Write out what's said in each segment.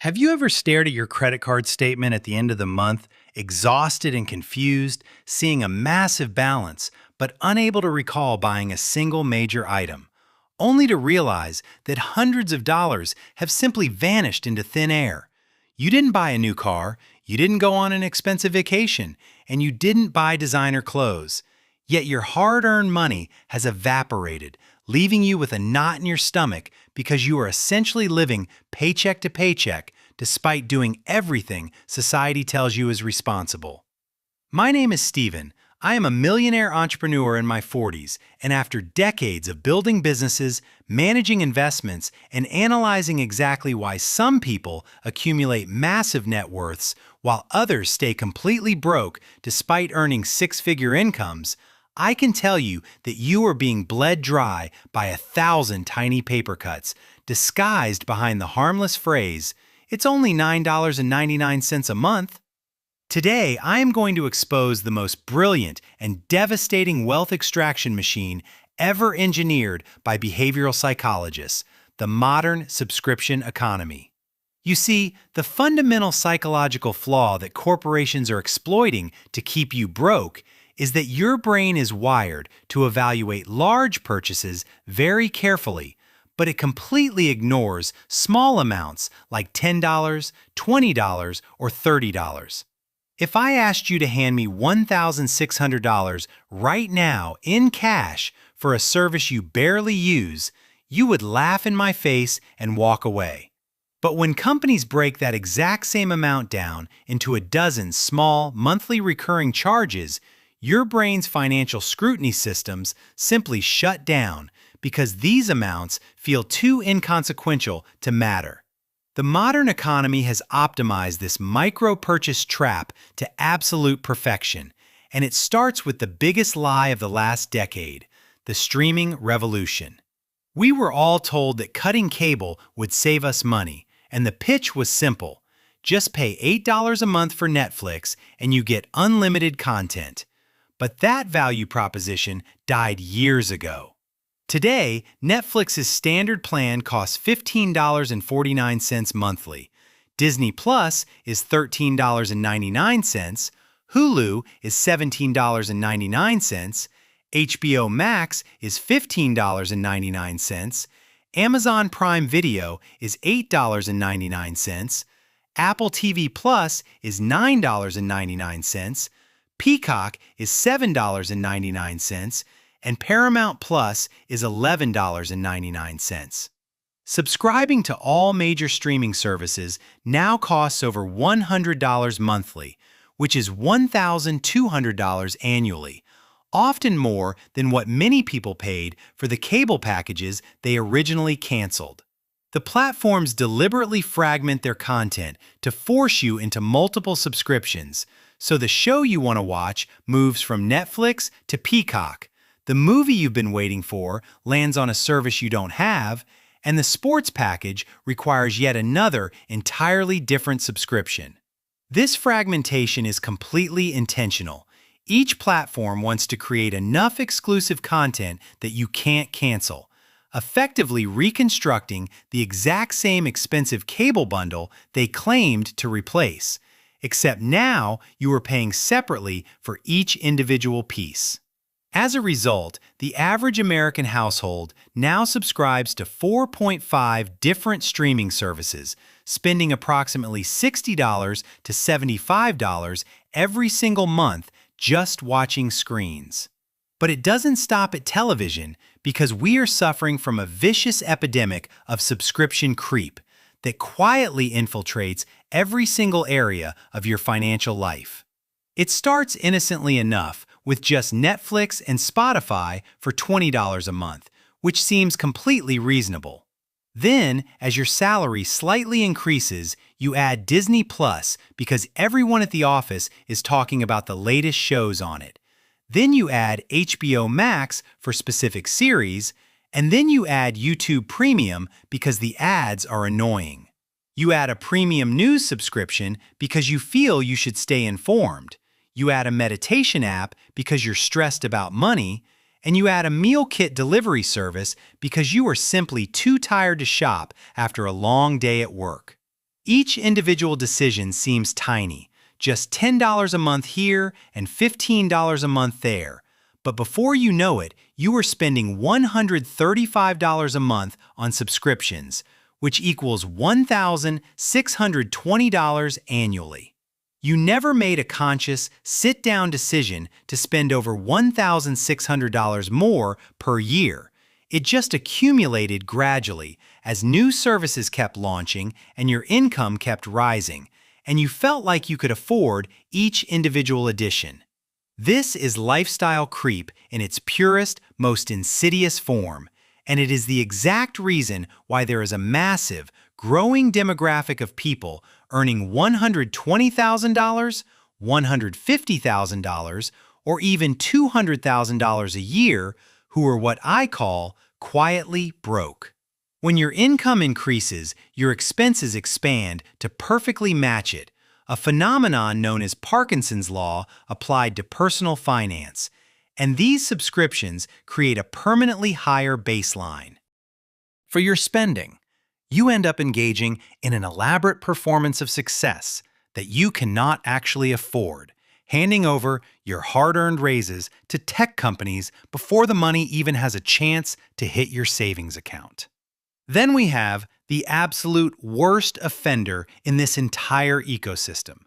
Have you ever stared at your credit card statement at the end of the month, exhausted and confused, seeing a massive balance, but unable to recall buying a single major item, only to realize that hundreds of dollars have simply vanished into thin air? You didn't buy a new car, you didn't go on an expensive vacation, and you didn't buy designer clothes. Yet your hard-earned money has evaporated, leaving you with a knot in your stomach because you are essentially living paycheck to paycheck despite doing everything society tells you is responsible. My name is Steven. I am a millionaire entrepreneur in my 40s, and after decades of building businesses, managing investments, and analyzing exactly why some people accumulate massive net worths while others stay completely broke despite earning six-figure incomes, I can tell you that you are being bled dry by 1,000 tiny paper cuts, disguised behind the harmless phrase, "It's only $9.99 a month." Today, I am going to expose the most brilliant and devastating wealth extraction machine ever engineered by behavioral psychologists, the modern subscription economy. You see, the fundamental psychological flaw that corporations are exploiting to keep you broke is that your brain is wired to evaluate large purchases very carefully, but it completely ignores small amounts like $10, $20, or $30. If I asked you to hand me $1,600 right now in cash for a service you barely use, you would laugh in my face and walk away. But when companies break that exact same amount down into a dozen small, monthly recurring charges, your brain's financial scrutiny systems simply shut down because these amounts feel too inconsequential to matter. The modern economy has optimized this micro-purchase trap to absolute perfection, and it starts with the biggest lie of the last decade, the streaming revolution. We were all told that cutting cable would save us money, and the pitch was simple. Just pay $8 a month for Netflix and you get unlimited content. But that value proposition died years ago. Today, Netflix's standard plan costs $15.49 monthly. Disney Plus is $13.99. Hulu is $17.99. HBO Max is $15.99. Amazon Prime Video is $8.99. Apple TV Plus is $9.99. Peacock is $7.99, and Paramount Plus is $11.99. Subscribing to all major streaming services now costs over $100 monthly, which is $1,200 annually, often more than what many people paid for the cable packages they originally canceled. The platforms deliberately fragment their content to force you into multiple subscriptions, so the show you want to watch moves from Netflix to Peacock, the movie you've been waiting for lands on a service you don't have, and the sports package requires yet another entirely different subscription. This fragmentation is completely intentional. Each platform wants to create enough exclusive content that you can't cancel, effectively reconstructing the exact same expensive cable bundle they claimed to replace. Except now you are paying separately for each individual piece. As a result, the average American household now subscribes to 4.5 different streaming services, spending approximately $60 to $75 every single month just watching screens. But it doesn't stop at television because we are suffering from a vicious epidemic of subscription creep that quietly infiltrates every single area of your financial life. It starts innocently enough with just Netflix and Spotify for $20 a month, which seems completely reasonable. Then, as your salary slightly increases, you add Disney Plus because everyone at the office is talking about the latest shows on it. Then you add HBO Max for specific series, and then you add YouTube Premium because the ads are annoying. You add a premium news subscription because you feel you should stay informed. You add a meditation app because you're stressed about money. And you add a meal kit delivery service because you are simply too tired to shop after a long day at work. Each individual decision seems tiny, just $10 a month here and $15 a month there. But before you know it, you are spending $135 a month on subscriptions, which equals $1,620 annually. You never made a conscious, sit-down decision to spend over $1,600 more per year. It just accumulated gradually as new services kept launching and your income kept rising, and you felt like you could afford each individual addition. This is lifestyle creep in its purest, most insidious form, and it is the exact reason why there is a massive, growing demographic of people earning $120,000, $150,000, or even $200,000 a year who are what I call quietly broke. When your income increases, your expenses expand to perfectly match it, a phenomenon known as Parkinson's law applied to personal finance, and these subscriptions create a permanently higher baseline. For your spending, you end up engaging in an elaborate performance of success that you cannot actually afford, handing over your hard-earned raises to tech companies before the money even has a chance to hit your savings account. Then we have the absolute worst offender in this entire ecosystem,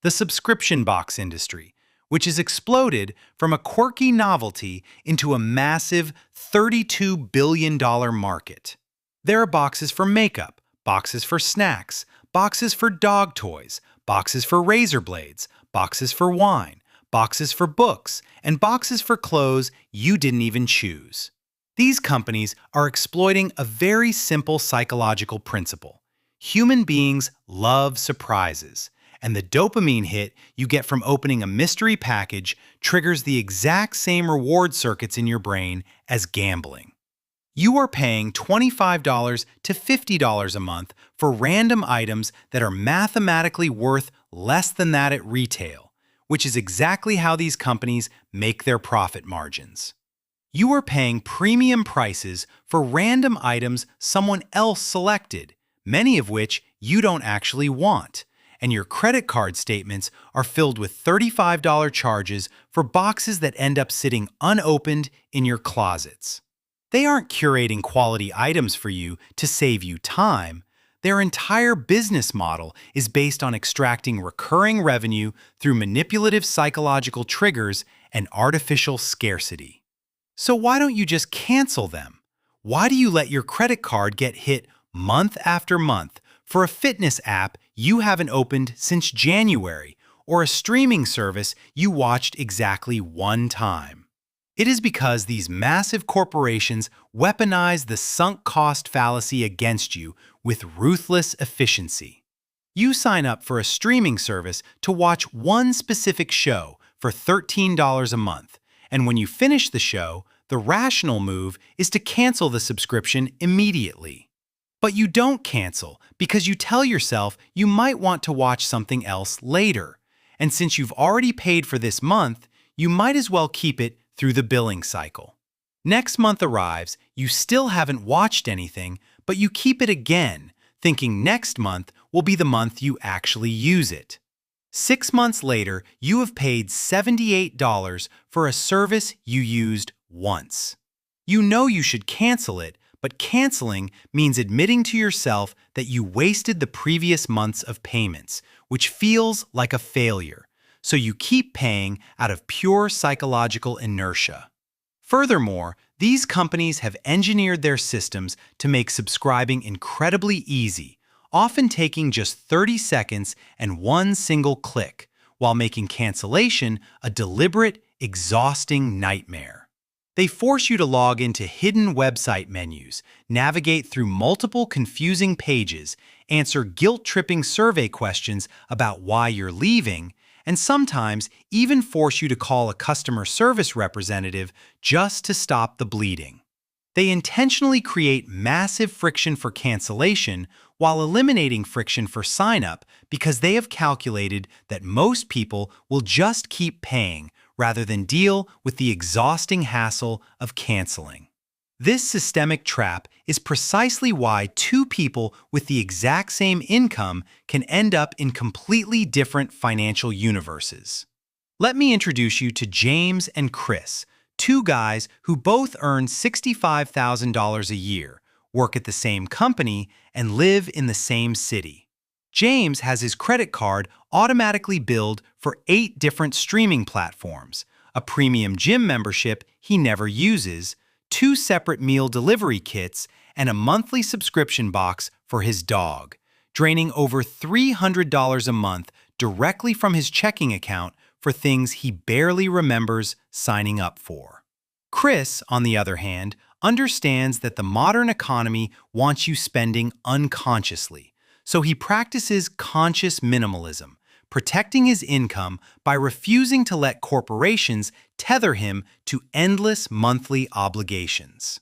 the subscription box industry, which has exploded from a quirky novelty into a massive $32 billion market. There are boxes for makeup, boxes for snacks, boxes for dog toys, boxes for razor blades, boxes for wine, boxes for books, and boxes for clothes you didn't even choose. These companies are exploiting a very simple psychological principle. Human beings love surprises, and the dopamine hit you get from opening a mystery package triggers the exact same reward circuits in your brain as gambling. You are paying $25 to $50 a month for random items that are mathematically worth less than that at retail, which is exactly how these companies make their profit margins. You are paying premium prices for random items someone else selected, many of which you don't actually want, and your credit card statements are filled with $35 charges for boxes that end up sitting unopened in your closets. They aren't curating quality items for you to save you time. Their entire business model is based on extracting recurring revenue through manipulative psychological triggers and artificial scarcity. So why don't you just cancel them? Why do you let your credit card get hit month after month for a fitness app you haven't opened since January or a streaming service you watched exactly one time? It is because these massive corporations weaponize the sunk cost fallacy against you with ruthless efficiency. You sign up for a streaming service to watch one specific show for $13 a month, and when you finish the show, the rational move is to cancel the subscription immediately. But you don't cancel because you tell yourself you might want to watch something else later, and since you've already paid for this month, you might as well keep it through the billing cycle. Next month arrives, you still haven't watched anything, but you keep it again, thinking next month will be the month you actually use it. 6 months later, you have paid $78 for a service you used once. You know you should cancel it, but canceling means admitting to yourself that you wasted the previous months of payments, which feels like a failure, so you keep paying out of pure psychological inertia. Furthermore, these companies have engineered their systems to make subscribing incredibly easy, often taking just 30 seconds and one single click, while making cancellation a deliberate, exhausting nightmare. They force you to log into hidden website menus, navigate through multiple confusing pages, answer guilt-tripping survey questions about why you're leaving, and sometimes even force you to call a customer service representative just to stop the bleeding. They intentionally create massive friction for cancellation while eliminating friction for sign-up because they have calculated that most people will just keep paying rather than deal with the exhausting hassle of canceling. This systemic trap is precisely why two people with the exact same income can end up in completely different financial universes. Let me introduce you to James and Chris, two guys who both earn $65,000 a year, work at the same company, and live in the same city. James has his credit card automatically billed for 8 different streaming platforms, a premium gym membership he never uses, 2 separate meal delivery kits, and a monthly subscription box for his dog, draining over $300 a month directly from his checking account for things he barely remembers signing up for. Chris, on the other hand, understands that the modern economy wants you spending unconsciously, so he practices conscious minimalism, protecting his income by refusing to let corporations tether him to endless monthly obligations.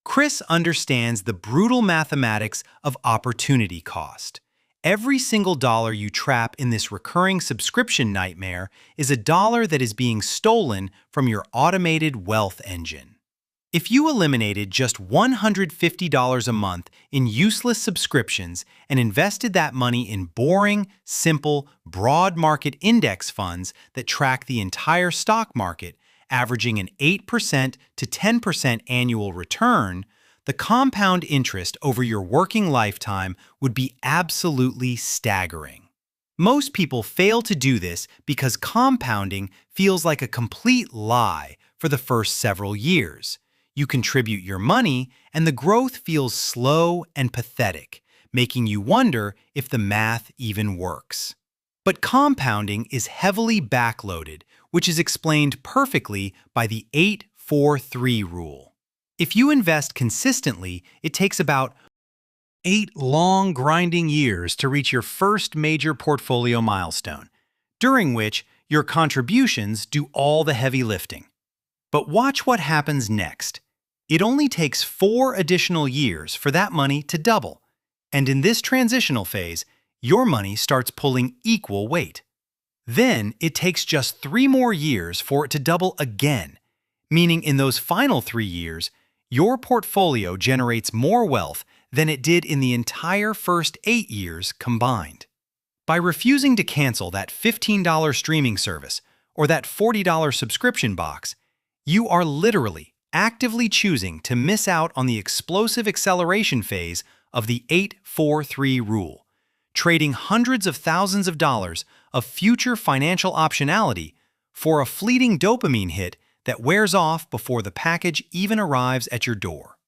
Chris understands the brutal mathematics of opportunity cost. Every single dollar you trap in this recurring subscription nightmare is a dollar that is being stolen from your automated wealth engine. If you eliminated just $150 a month in useless subscriptions and invested that money in boring, simple, broad market index funds that track the entire stock market, averaging an 8% to 10% annual return, the compound interest over your working lifetime would be absolutely staggering. Most people fail to do this because compounding feels like a complete lie for the first several years. You contribute your money, and the growth feels slow and pathetic, making you wonder if the math even works. But compounding is heavily backloaded, which is explained perfectly by the 8-4-3 rule. If you invest consistently, it takes about 8 long, grinding years to reach your first major portfolio milestone, during which your contributions do all the heavy lifting. But watch what happens next. It only takes 4 additional years for that money to double, and in this transitional phase, your money starts pulling equal weight. Then it takes just 3 more years for it to double again, meaning in those final 3 years, your portfolio generates more wealth than it did in the entire first 8 years combined. By refusing to cancel that $15 streaming service or that $40 subscription box, you are literally actively choosing to miss out on the explosive acceleration phase of the 8-4-3 rule, trading hundreds of thousands of dollars of future financial optionality for a fleeting dopamine hit that wears off before the package even arrives at your door.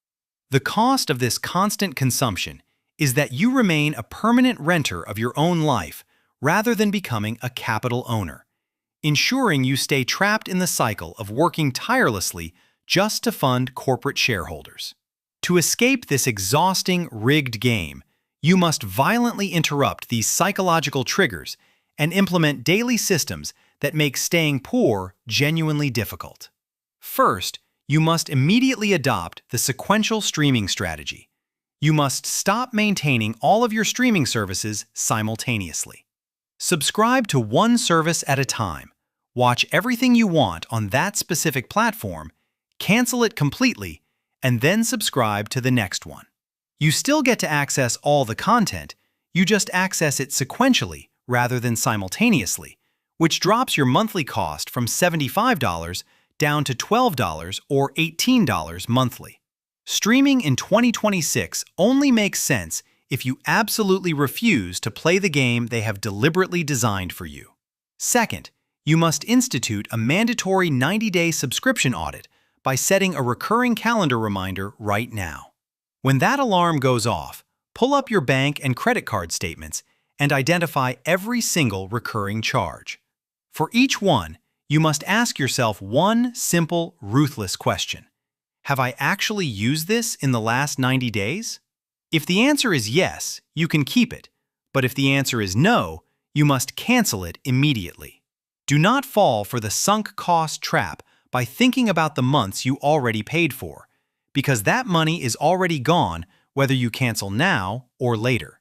The cost of this constant consumption is that you remain a permanent renter of your own life rather than becoming a capital owner, ensuring you stay trapped in the cycle of working tirelessly just to fund corporate shareholders. To escape this exhausting, rigged game, you must violently interrupt these psychological triggers and implement daily systems that make staying poor genuinely difficult. First, you must immediately adopt the sequential streaming strategy. You must stop maintaining all of your streaming services simultaneously. Subscribe to one service at a time, watch everything you want on that specific platform, cancel it completely, and then subscribe to the next one. You still get to access all the content, you just access it sequentially rather than simultaneously, which drops your monthly cost from $75 down to $12 or $18 monthly. Streaming in 2026 only makes sense if you absolutely refuse to play the game they have deliberately designed for you. Second, you must institute a mandatory 90-day subscription audit by setting a recurring calendar reminder right now. When that alarm goes off, pull up your bank and credit card statements and identify every single recurring charge. For each one, you must ask yourself one simple, ruthless question. Have I actually used this in the last 90 days? If the answer is yes, you can keep it, but if the answer is no, you must cancel it immediately. Do not fall for the sunk cost trap by thinking about the months you already paid for, because that money is already gone whether you cancel now or later.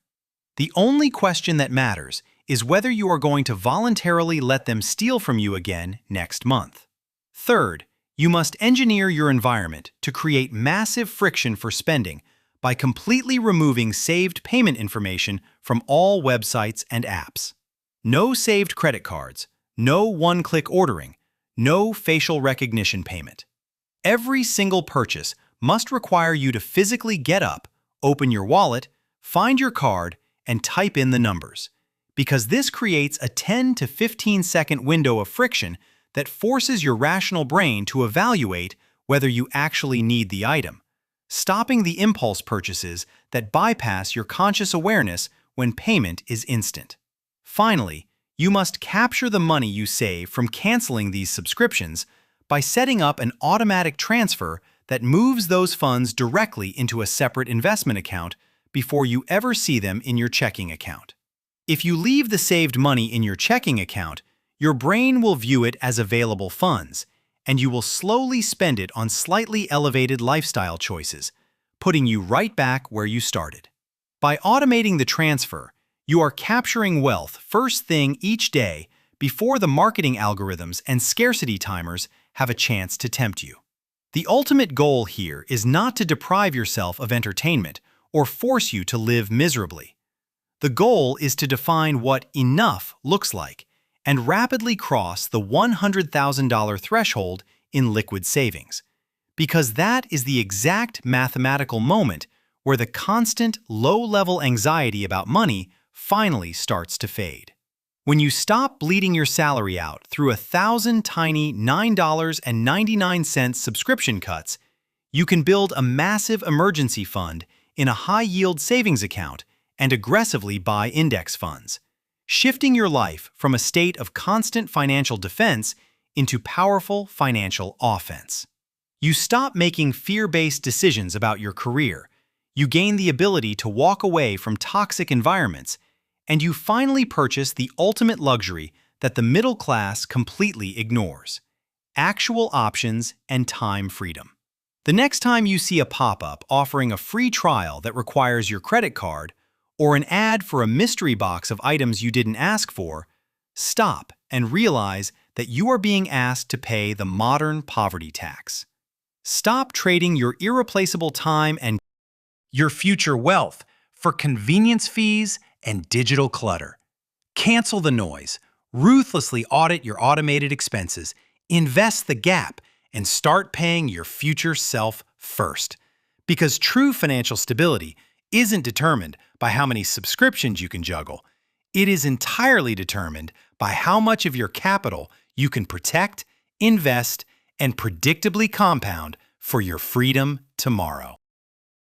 The only question that matters is whether you are going to voluntarily let them steal from you again next month. Third, you must engineer your environment to create massive friction for spending by completely removing saved payment information from all websites and apps. No saved credit cards, no one-click ordering, no facial recognition payment. Every single purchase must require you to physically get up, open your wallet, find your card, and type in the numbers, because this creates a 10 to 15-second window of friction that forces your rational brain to evaluate whether you actually need the item, stopping the impulse purchases that bypass your conscious awareness when payment is instant. Finally, you must capture the money you save from canceling these subscriptions by setting up an automatic transfer that moves those funds directly into a separate investment account before you ever see them in your checking account. If you leave the saved money in your checking account, your brain will view it as available funds, and you will slowly spend it on slightly elevated lifestyle choices, putting you right back where you started. By automating the transfer, you are capturing wealth first thing each day before the marketing algorithms and scarcity timers have a chance to tempt you. The ultimate goal here is not to deprive yourself of entertainment or force you to live miserably. The goal is to define what enough looks like and rapidly cross the $100,000 threshold in liquid savings, because that is the exact mathematical moment where the constant low-level anxiety about money finally starts to fade. When you stop bleeding your salary out through 1,000 tiny $9.99 subscription cuts, you can build a massive emergency fund in a high-yield savings account and aggressively buy index funds, shifting your life from a state of constant financial defense into powerful financial offense. You stop making fear-based decisions about your career, you gain the ability to walk away from toxic environments, and you finally purchase the ultimate luxury that the middle class completely ignores: actual options and time freedom. The next time you see a pop-up offering a free trial that requires your credit card, or an ad for a mystery box of items you didn't ask for, stop and realize that you are being asked to pay the modern poverty tax. Stop trading your irreplaceable time and your future wealth for convenience fees and digital clutter. Cancel the noise, ruthlessly audit your automated expenses, invest the gap, and start paying your future self first. Because true financial stability isn't determined by how many subscriptions you can juggle. It is entirely determined by how much of your capital you can protect, invest, and predictably compound for your freedom tomorrow.